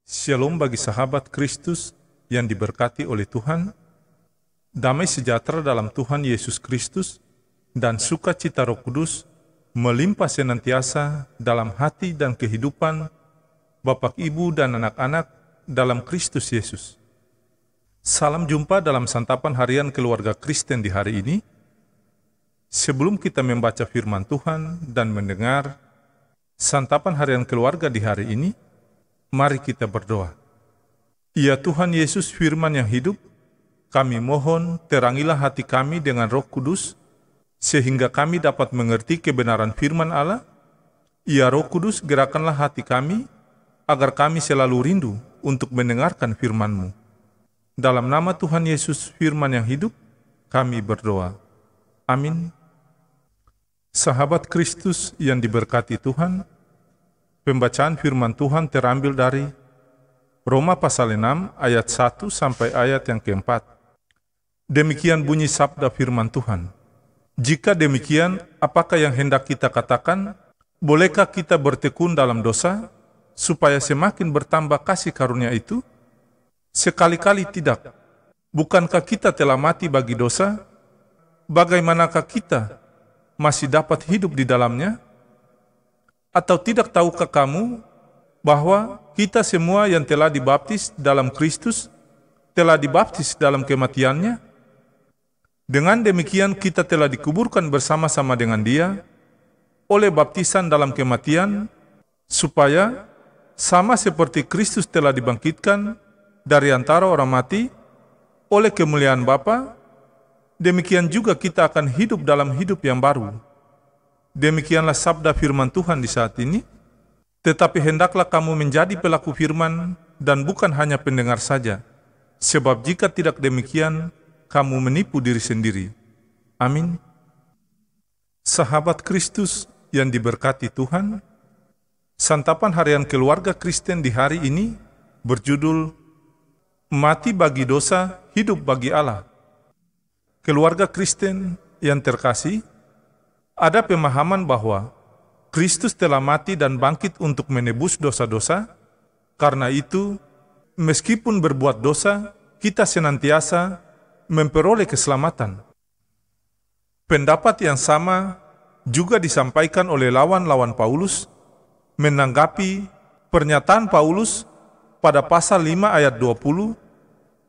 Shalom bagi sahabat Kristus yang diberkati oleh Tuhan, damai sejahtera dalam Tuhan Yesus Kristus, dan sukacita Roh Kudus melimpah senantiasa dalam hati dan kehidupan Bapak, Ibu, dan anak-anak dalam Kristus Yesus. Salam jumpa dalam santapan harian keluarga Kristen di hari ini. Sebelum kita membaca firman Tuhan dan mendengar santapan harian keluarga di hari ini, mari kita berdoa. Ya Tuhan Yesus, firman yang hidup, kami mohon terangilah hati kami dengan Roh Kudus, sehingga kami dapat mengerti kebenaran firman Allah. Ya Roh Kudus, gerakanlah hati kami, agar kami selalu rindu untuk mendengarkan firman-Mu. Dalam nama Tuhan Yesus, firman yang hidup, kami berdoa. Amin. Sahabat Kristus yang diberkati Tuhan, pembacaan firman Tuhan terambil dari Roma pasal 6 ayat 1 sampai ayat yang keempat. Demikian bunyi sabda firman Tuhan. Jika demikian, apakah yang hendak kita katakan? Bolehkah kita bertekun dalam dosa, supaya semakin bertambah kasih karunia itu? Sekali-kali tidak. Bukankah kita telah mati bagi dosa? Bagaimanakah kita masih dapat hidup di dalamnya? Atau tidak tahukah kamu bahwa kita semua yang telah dibaptis dalam Kristus telah dibaptis dalam kematiannya? Dengan demikian kita telah dikuburkan bersama-sama dengan Dia oleh baptisan dalam kematian, supaya sama seperti Kristus telah dibangkitkan dari antara orang mati oleh kemuliaan Bapa, demikian juga kita akan hidup dalam hidup yang baru. Demikianlah sabda firman Tuhan di saat ini. Tetapi hendaklah kamu menjadi pelaku firman dan bukan hanya pendengar saja. Sebab jika tidak demikian, kamu menipu diri sendiri. Amin. Sahabat Kristus yang diberkati Tuhan, santapan harian keluarga Kristen di hari ini berjudul Mati bagi dosa, hidup bagi Allah. Keluarga Kristen yang terkasih, ada pemahaman bahwa Kristus telah mati dan bangkit untuk menebus dosa-dosa. Karena itu, meskipun berbuat dosa, kita senantiasa memperoleh keselamatan. Pendapat yang sama juga disampaikan oleh lawan-lawan Paulus menanggapi pernyataan Paulus pada pasal 5 ayat 20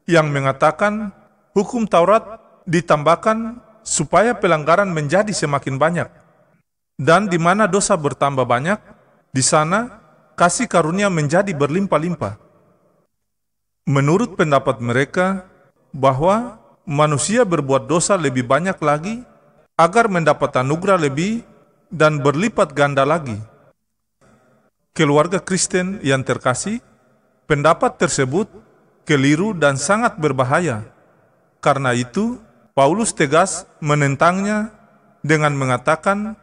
yang mengatakan hukum Taurat ditambahkan supaya pelanggaran menjadi semakin banyak. Dan di mana dosa bertambah banyak, di sana kasih karunia menjadi berlimpah-limpah. Menurut pendapat mereka, bahwa manusia berbuat dosa lebih banyak lagi, agar mendapat anugerah lebih dan berlipat ganda lagi. Keluarga Kristen yang terkasih, pendapat tersebut keliru dan sangat berbahaya. Karena itu, Paulus tegas menentangnya dengan mengatakan,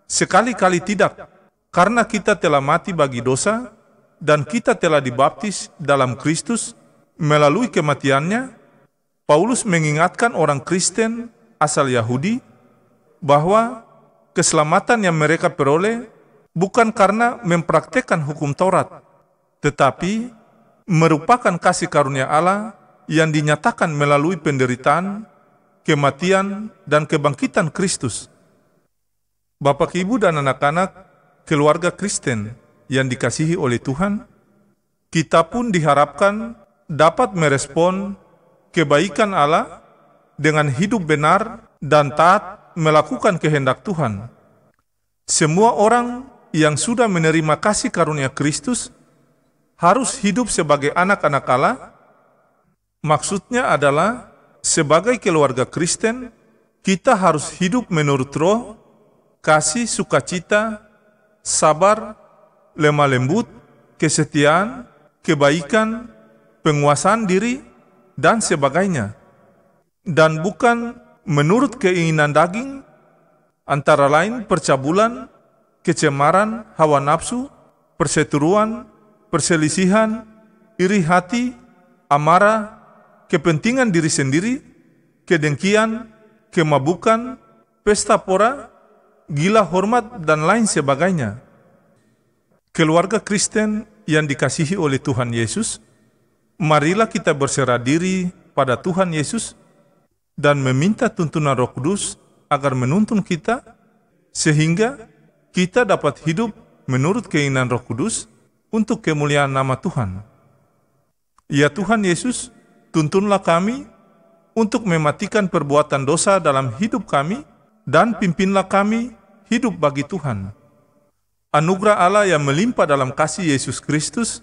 sekali-kali tidak, karena kita telah mati bagi dosa, dan kita telah dibaptis dalam Kristus melalui kematiannya. Paulus mengingatkan orang Kristen asal Yahudi, bahwa keselamatan yang mereka peroleh bukan karena mempraktekkan hukum Taurat, tetapi merupakan kasih karunia Allah yang dinyatakan melalui penderitaan, kematian, dan kebangkitan Kristus. Bapak, Ibu, dan anak-anak keluarga Kristen yang dikasihi oleh Tuhan, kita pun diharapkan dapat merespon kebaikan Allah dengan hidup benar dan taat melakukan kehendak Tuhan. Semua orang yang sudah menerima kasih karunia Kristus harus hidup sebagai anak-anak Allah. Maksudnya adalah, sebagai keluarga Kristen, kita harus hidup menurut Roh, kasih, sukacita, sabar, lemah lembut, kesetiaan, kebaikan, penguasaan diri, dan sebagainya. Dan bukan menurut keinginan daging, antara lain percabulan, kecemaran, hawa nafsu, perseteruan, perselisihan, iri hati, amarah, kepentingan diri sendiri, kedengkian, kemabukan, pesta pora, gila hormat, dan lain sebagainya. Keluarga Kristen yang dikasihi oleh Tuhan Yesus, marilah kita berserah diri pada Tuhan Yesus dan meminta tuntunan Roh Kudus agar menuntun kita, sehingga kita dapat hidup menurut keinginan Roh Kudus untuk kemuliaan nama Tuhan. Ya Tuhan Yesus, tuntunlah kami untuk mematikan perbuatan dosa dalam hidup kami dan pimpinlah kami hidup bagi Tuhan. Anugerah Allah yang melimpah dalam kasih Yesus Kristus,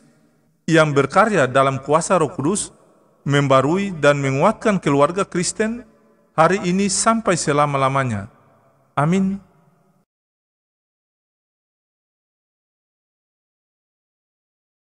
yang berkarya dalam kuasa Roh Kudus, membarui dan menguatkan keluarga Kristen hari ini sampai selama-lamanya. Amin.